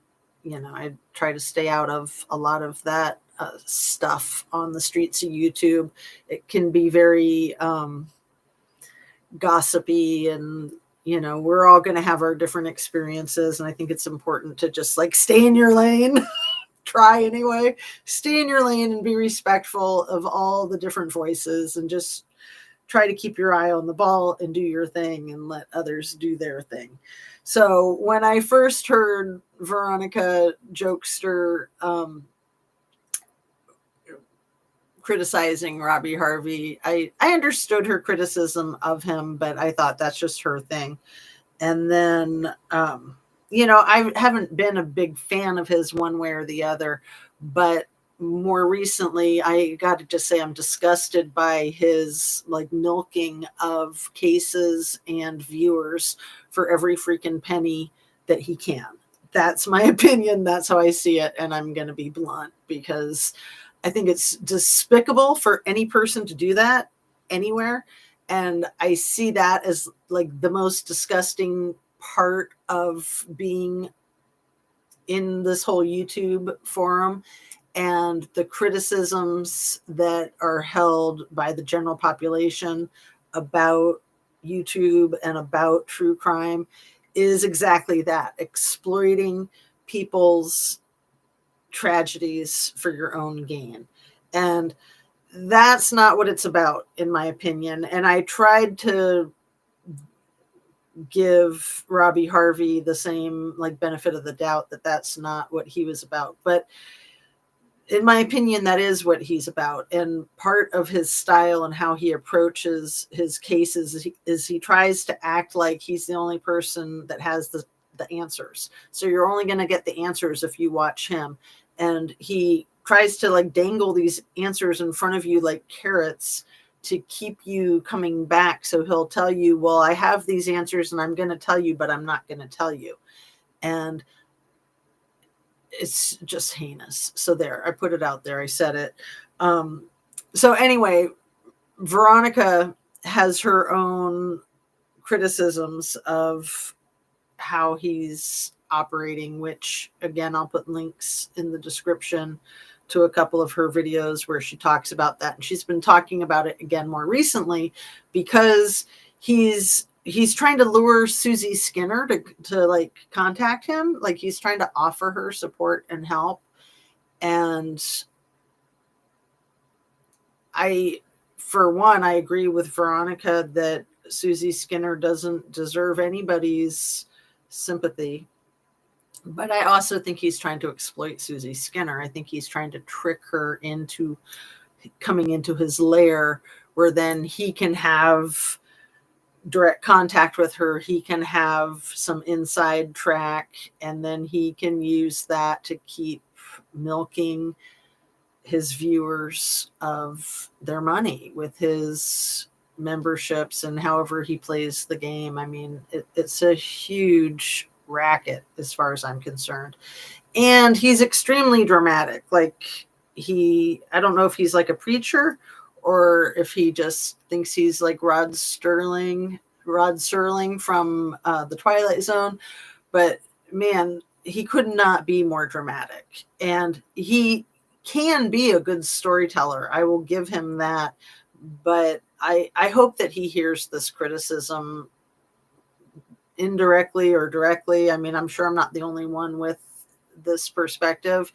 I try to stay out of a lot of that stuff on the streets of YouTube. It can be very gossipy, and we're all going to have our different experiences, and I think it's important to just stay in your lane. Try anyway, stay in your lane and be respectful of all the different voices, and just try to keep your eye on the ball and do your thing and let others do their thing. So when I first heard Veronica Jokester criticizing Robbie Harvey, I understood her criticism of him, but I thought that's just her thing. And then, I haven't been a big fan of his one way or the other, but more recently, I got to just say I'm disgusted by his milking of cases and viewers for every freaking penny that he can. That's my opinion. That's how I see it. And I'm going to be blunt, because I think it's despicable for any person to do that anywhere. And I see that as the most disgusting part of being in this whole YouTube forum, and the criticisms that are held by the general population about YouTube and about true crime is exactly that, exploiting people's tragedies for your own gain. And that's not what it's about, in my opinion. And I tried to give Robbie Harvey the same benefit of the doubt that that's not what he was about. But in my opinion, that is what he's about. And part of his style and how he approaches his cases is he tries to act like he's the only person that has the answers. So you're only going to get the answers if you watch him. And he tries to dangle these answers in front of you like carrots to keep you coming back. So he'll tell you, well, I have these answers and I'm going to tell you, but I'm not going to tell you. And it's just heinous. So there, I put it out there. I said it. So anyway, Veronica has her own criticisms of how he's operating, which again, I'll put links in the description to a couple of her videos where she talks about that. And she's been talking about it again more recently because he's trying to lure Susie Skinner to like contact him. Like he's trying to offer her support and help. And for one, I agree with Veronica that Susie Skinner doesn't deserve anybody's sympathy. But I also think he's trying to exploit Susie Skinner. I think he's trying to trick her into coming into his lair where then he can have direct contact with her. He can have some inside track, and then he can use that to keep milking his viewers of their money with his memberships and however he plays the game. I mean, it's a huge racket as far as I'm concerned. And he's extremely dramatic. Like I don't know if he's like a preacher or if he just thinks he's like Rod Serling from the Twilight Zone. But man, he could not be more dramatic. And he can be a good storyteller. I will give him that. But I hope that he hears this criticism indirectly or directly. I mean, I'm sure I'm not the only one with this perspective,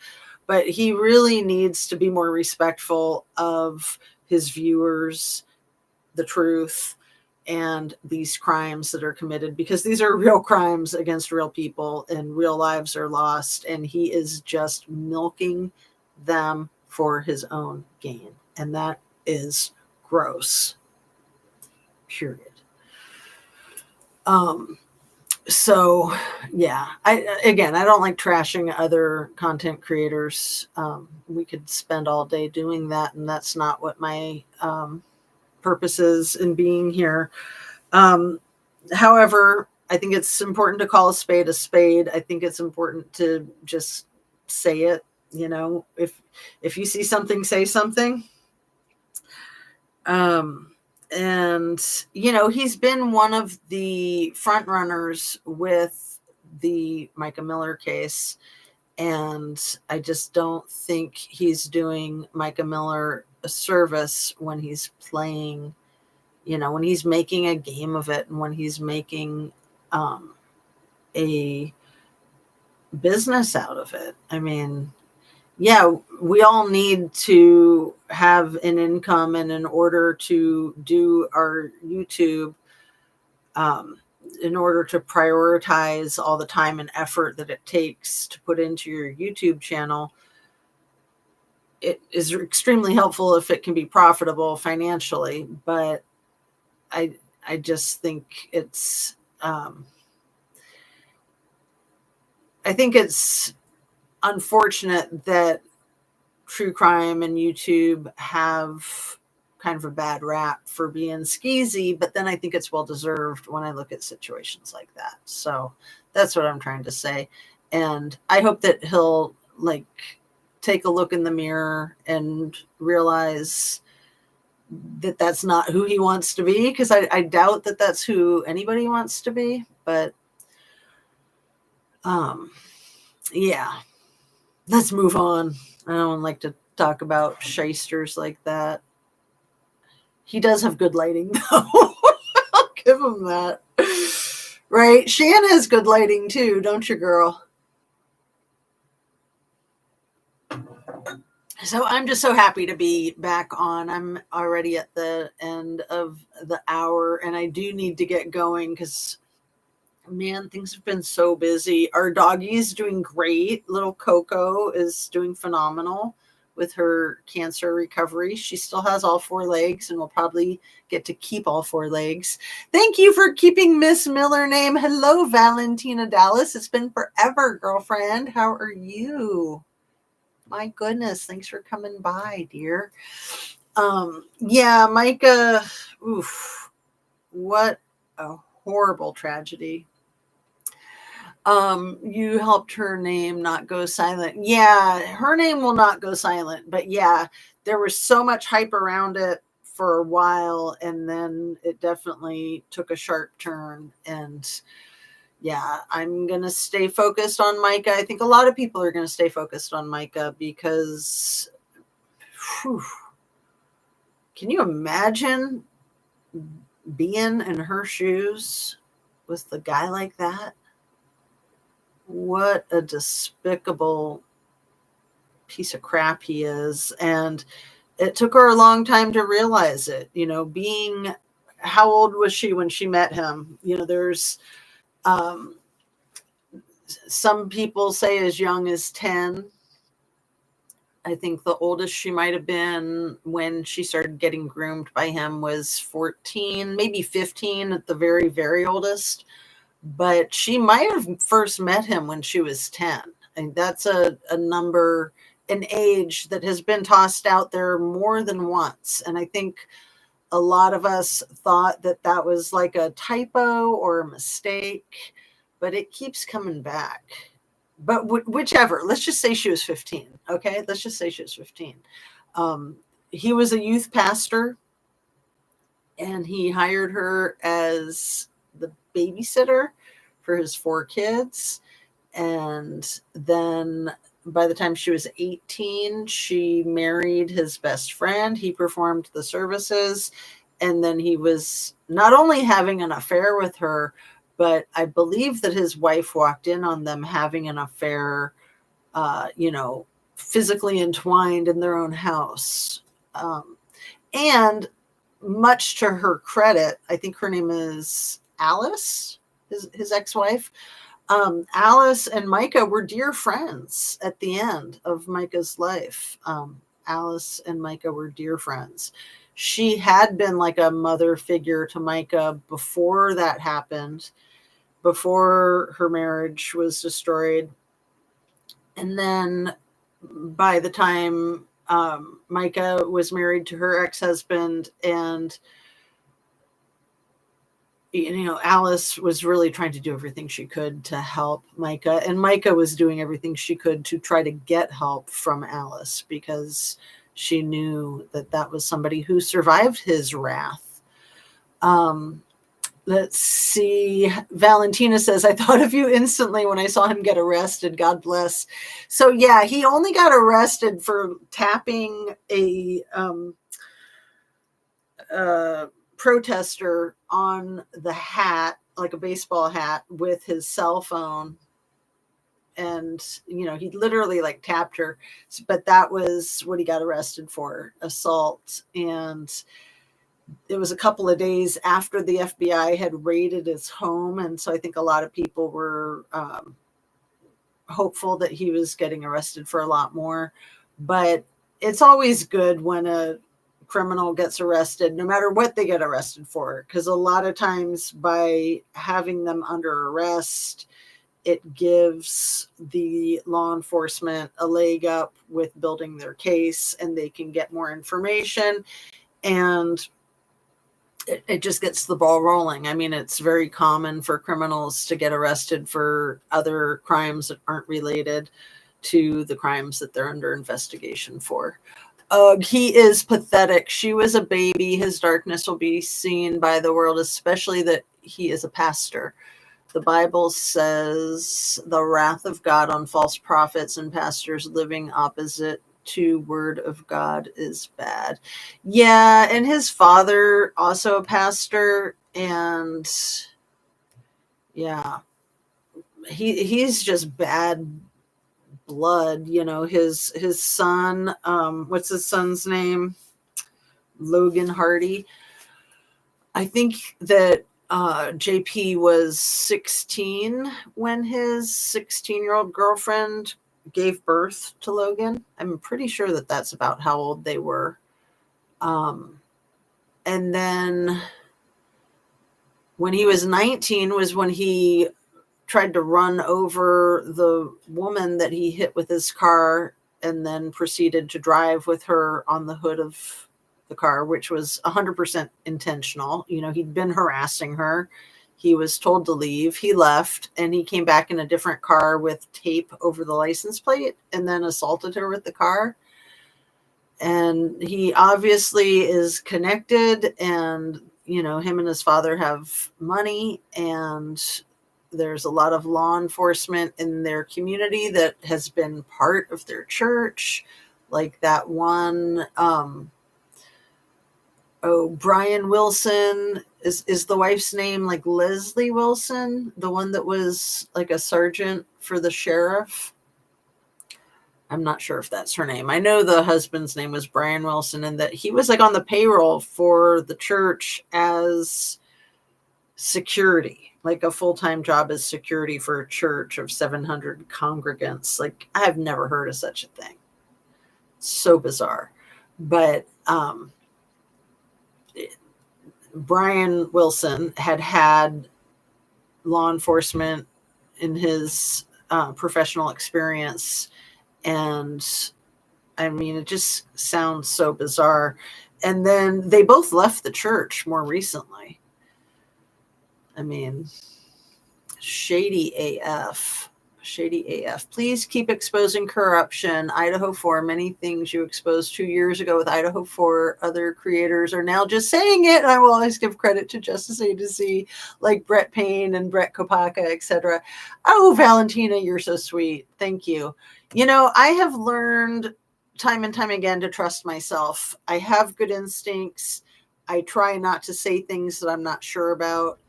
but he really needs to be more respectful of his viewers, the truth, and these crimes that are committed, because these are real crimes against real people and real lives are lost. And he is just milking them for his own gain. And that is gross. Period. So yeah, I don't like trashing other content creators. We could spend all day doing that, and that's not what my purpose is in being here. However, I think it's important to call a spade a spade. I think it's important to just say it. You know, if you see something, say something. And, you know, he's been one of the front runners with the Micah Miller case. And I just don't think he's doing Micah Miller a service when he's playing, you know, when he's making a game of it and when he's making a business out of it. I mean, yeah, we all need to have an income, and in order to do our YouTube, in order to prioritize all the time and effort that it takes to put into your YouTube channel, it is extremely helpful if it can be profitable financially. But I just think it's, I think it's unfortunate that true crime and YouTube have kind of a bad rap for being skeezy, but then I think it's well deserved when I look at situations like that. So that's what I'm trying to say. And I hope that he'll like take a look in the mirror and realize that that's not who he wants to be, because I doubt that that's who anybody wants to be. But yeah, let's move on. I don't like to talk about shysters like that. He does have good lighting, though. I'll give him that. Right? Shanna has good lighting, too, don't you, girl? So I'm just so happy to be back on. I'm already at the end of the hour, and I do need to get going because, man, things have been so busy. Our doggie's doing great. Little Coco is doing phenomenal with her cancer recovery. She still has all 4 legs and will probably get to keep all 4 legs. Thank you for keeping Miss Miller name. Hello, Valentina Dallas. It's been forever, girlfriend. How are you? My goodness. Thanks for coming by, dear. Yeah, Micah, oof, what a horrible tragedy. You helped her name not go silent. Yeah, her name will not go silent, but yeah, there was so much hype around it for a while, and then it definitely took a sharp turn. And yeah, I'm gonna stay focused on Micah. I think a lot of people are gonna stay focused on Micah because whew, can you imagine being in her shoes with the guy like that? What a despicable piece of crap he is. And it took her a long time to realize it. Being how old was she when she met him? There's um, some people say as young as 10. I think the oldest she might have been when she started getting groomed by him was 14, maybe 15 at the very, very oldest. But she might have first met him when she was 10. And that's a number, an age that has been tossed out there more than once. And I think a lot of us thought that that was like a typo or a mistake, but it keeps coming back. But whichever, let's just say she was 15. Okay, let's just say she was 15. Um, he was a youth pastor, and he hired her as the babysitter for his 4 kids. And then by the time she was 18, she married his best friend. He performed the services. And then he was not only having an affair with her, but I believe that his wife walked in on them having an affair, physically entwined in their own house. And much to her credit, I think her name is Alice, his ex-wife. Alice and Micah were dear friends at the end of Micah's life. Alice and Micah were dear friends. She had been like a mother figure to Micah before that happened, before her marriage was destroyed. And then by the time Micah was married to her ex-husband, and Alice was really trying to do everything she could to help Micah, and Micah was doing everything she could to try to get help from Alice because she knew that that was somebody who survived his wrath. Let's see. Valentina says, I thought of you instantly when I saw him get arrested. God bless. So yeah, he only got arrested for tapping a protester on the hat, like a baseball hat, with his cell phone. And, he literally like tapped her, but that was what he got arrested for, assault. And it was a couple of days after the FBI had raided his home. And so I think a lot of people were hopeful that he was getting arrested for a lot more. But it's always good when a criminal gets arrested, no matter what they get arrested for, because a lot of times by having them under arrest, it gives the law enforcement a leg up with building their case, and they can get more information, and it just gets the ball rolling. I mean, it's very common for criminals to get arrested for other crimes that aren't related to the crimes that they're under investigation for. He is pathetic. She was a baby. His darkness will be seen by the world, especially that he is a pastor. The Bible says the wrath of God on false prophets and pastors living opposite to word of God is bad. Yeah, and his father also a pastor, and yeah, he's just bad blood. His son, what's his son's name? Logan Hardy. I think that JP was 16 when his 16-year-old girlfriend gave birth to Logan. I'm pretty sure that that's about how old they were. And then when he was 19 was when he tried to run over the woman that he hit with his car, and then proceeded to drive with her on the hood of the car, which was 100% intentional. He'd been harassing her. He was told to leave. He left, and he came back in a different car with tape over the license plate and then assaulted her with the car. And he obviously is connected, and, him and his father have money, and there's a lot of law enforcement in their community that has been part of their church. Like that one, Brian Wilson is the wife's name, like Leslie Wilson, the one that was like a sergeant for the sheriff. I'm not sure if that's her name. I know the husband's name was Brian Wilson, and that he was like on the payroll for the church as security, like a full-time job as security for a church of 700 congregants. Like, I've never heard of such a thing. So bizarre. But Brian Wilson had law enforcement in his professional experience. And I mean, it just sounds so bizarre. And then they both left the church more recently. I mean, shady AF. Shady AF. Please keep exposing corruption. Idaho 4, many things you exposed 2 years ago with Idaho 4. Other creators are now just saying it. And I will always give credit to Justice Agency like Brett Payne and Brett Kopaka, etc. Oh, Valentina, you're so sweet. Thank you. I have learned time and time again to trust myself. I have good instincts. I try not to say things that I'm not sure about.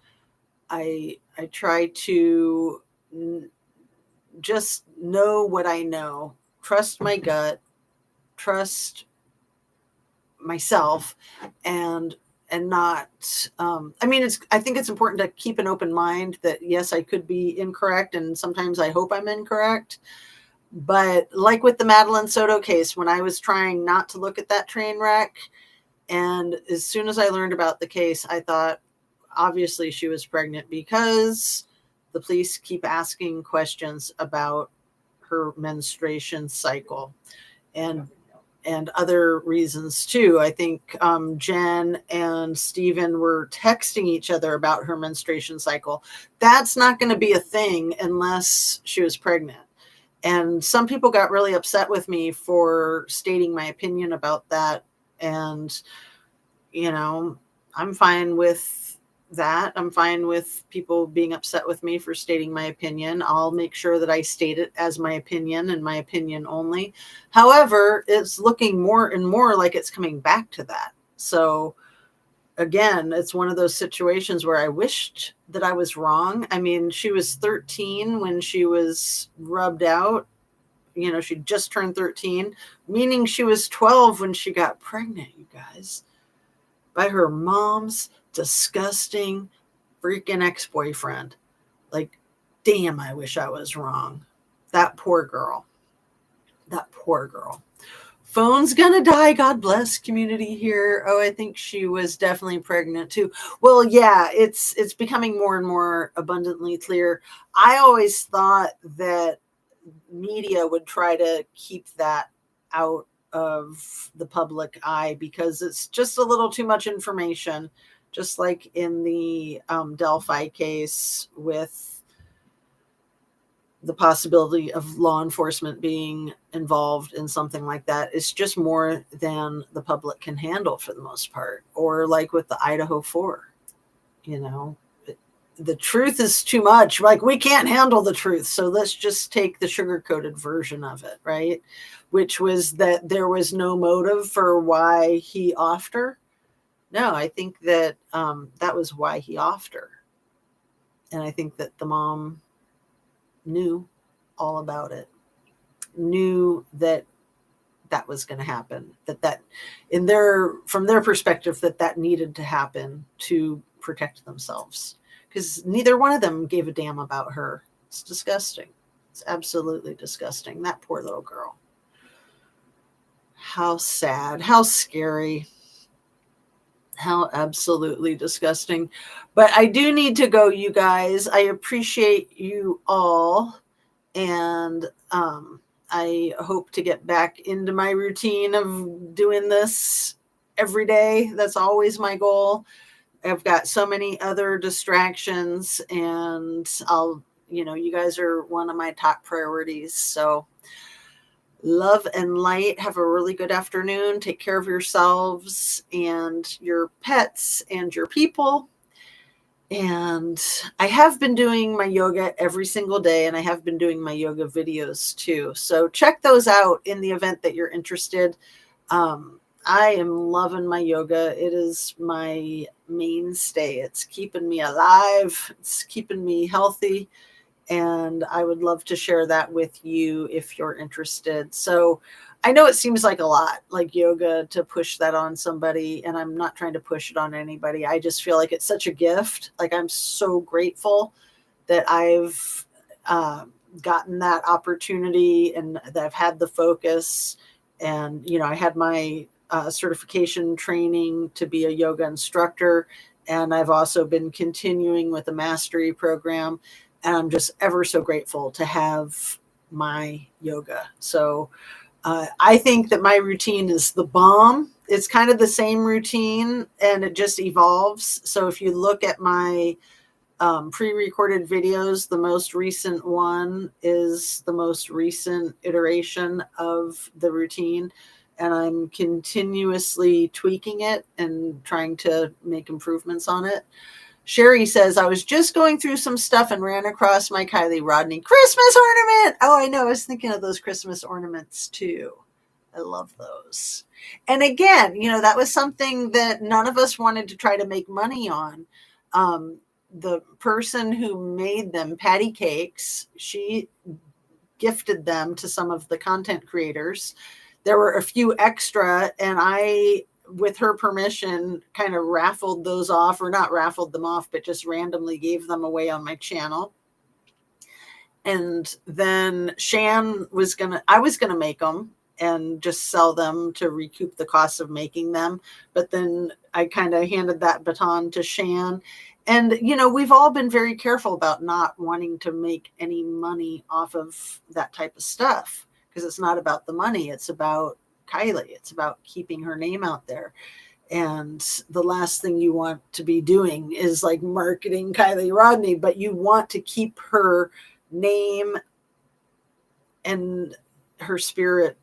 I try to just know what I know, trust my gut, trust myself, and not, I think it's important to keep an open mind that, yes, I could be incorrect. And sometimes I hope I'm incorrect. But like with the Madeline Soto case, when I was trying not to look at that train wreck, and as soon as I learned about the case, I thought, obviously she was pregnant, because the police keep asking questions about her menstruation cycle and other reasons too. I think Jen and Stephen were texting each other about her menstruation cycle. That's not going to be a thing unless she was pregnant. And some people got really upset with me for stating my opinion about that. And, I'm fine with that. I'm fine with people being upset with me for stating my opinion. I'll make sure that I state it as my opinion and my opinion only. However, it's looking more and more like it's coming back to that. So again, it's one of those situations where I wished that I was wrong. I mean, she was 13 when she was rubbed out. She just turned 13, meaning she was 12 when she got pregnant, you guys, by her mom's disgusting freaking ex-boyfriend. Like, damn, I wish I was wrong. That poor girl. Phone's gonna die. God bless community here. Oh, I think she was definitely pregnant too. Well, yeah, it's becoming more and more abundantly clear. I always thought that media would try to keep that out of the public eye because it's just a little too much information, just like in the Delphi case with the possibility of law enforcement being involved in something like that. It's just more than the public can handle for the most part. Or like with the Idaho 4, the truth is too much. Like, we can't handle the truth. So let's just take the sugar-coated version of it, right? Which was that there was no motive for why he offed her. No, I think that that was why he offed her. And I think that the mom knew all about it, knew that was going to happen, that from their perspective, that needed to happen to protect themselves, because neither one of them gave a damn about her. It's disgusting. It's absolutely disgusting. That poor little girl. How sad, how scary, how absolutely disgusting. But I do need to go, you guys. I appreciate you all. And I hope to get back into my routine of doing this every day. That's always my goal. I've got so many other distractions, and you guys are one of my top priorities. So love and light. Have a really good afternoon. Take care of yourselves and your pets and your people. And I have been doing my yoga every single day, and I have been doing my yoga videos too. So check those out in the event that you're interested. I am loving my yoga. It is my mainstay. It's keeping me alive. It's keeping me healthy. And I would love to share that with you if you're interested. So I know it seems like a lot, like yoga, to push that on somebody, and I'm not trying to push it on anybody. I just feel like it's such a gift. Like, I'm so grateful that I've gotten that opportunity and that I've had the focus. And, I had my certification training to be a yoga instructor, and I've also been continuing with the mastery program. And I'm just ever so grateful to have my yoga. So I think that my routine is the bomb. It's kind of the same routine, and it just evolves. So if you look at my pre-recorded videos, the most recent one is the most recent iteration of the routine. And I'm continuously tweaking it and trying to make improvements on it. Sherry says, I was just going through some stuff and ran across my Kylie Rodney Christmas ornament. Oh, I know. I was thinking of those Christmas ornaments too. I love those. And again, that was something that none of us wanted to try to make money on. The person who made them, Patty Cakes, she gifted them to some of the content creators. There were a few extra, and I, with her permission, kind of raffled those off, or not raffled them off, but just randomly gave them away on my channel. And then I was going to make them and just sell them to recoup the cost of making them. But then I kind of handed that baton to Shan. And, we've all been very careful about not wanting to make any money off of that type of stuff, because it's not about the money. It's about Kylie. It's about keeping her name out there. And the last thing you want to be doing is like marketing Kylie Rodney, but you want to keep her name and her spirit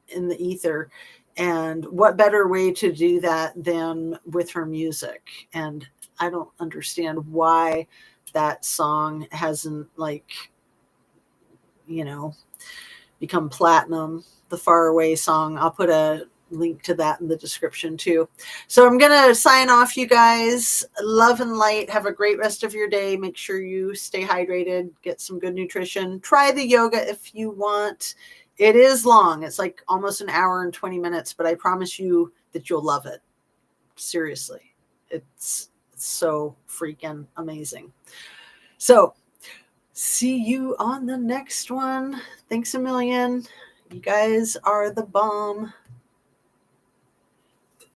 in the ether. And what better way to do that than with her music? And I don't understand why that song hasn't become platinum. The Far Away song. I'll put a link to that in the description too. So I'm going to sign off, you guys. Love and light. Have a great rest of your day. Make sure you stay hydrated, get some good nutrition. Try the yoga if you want. It is long. It's like almost an hour and 20 minutes, but I promise you that you'll love it. Seriously. It's so freaking amazing. So see you on the next one. Thanks a million. You guys are the bomb.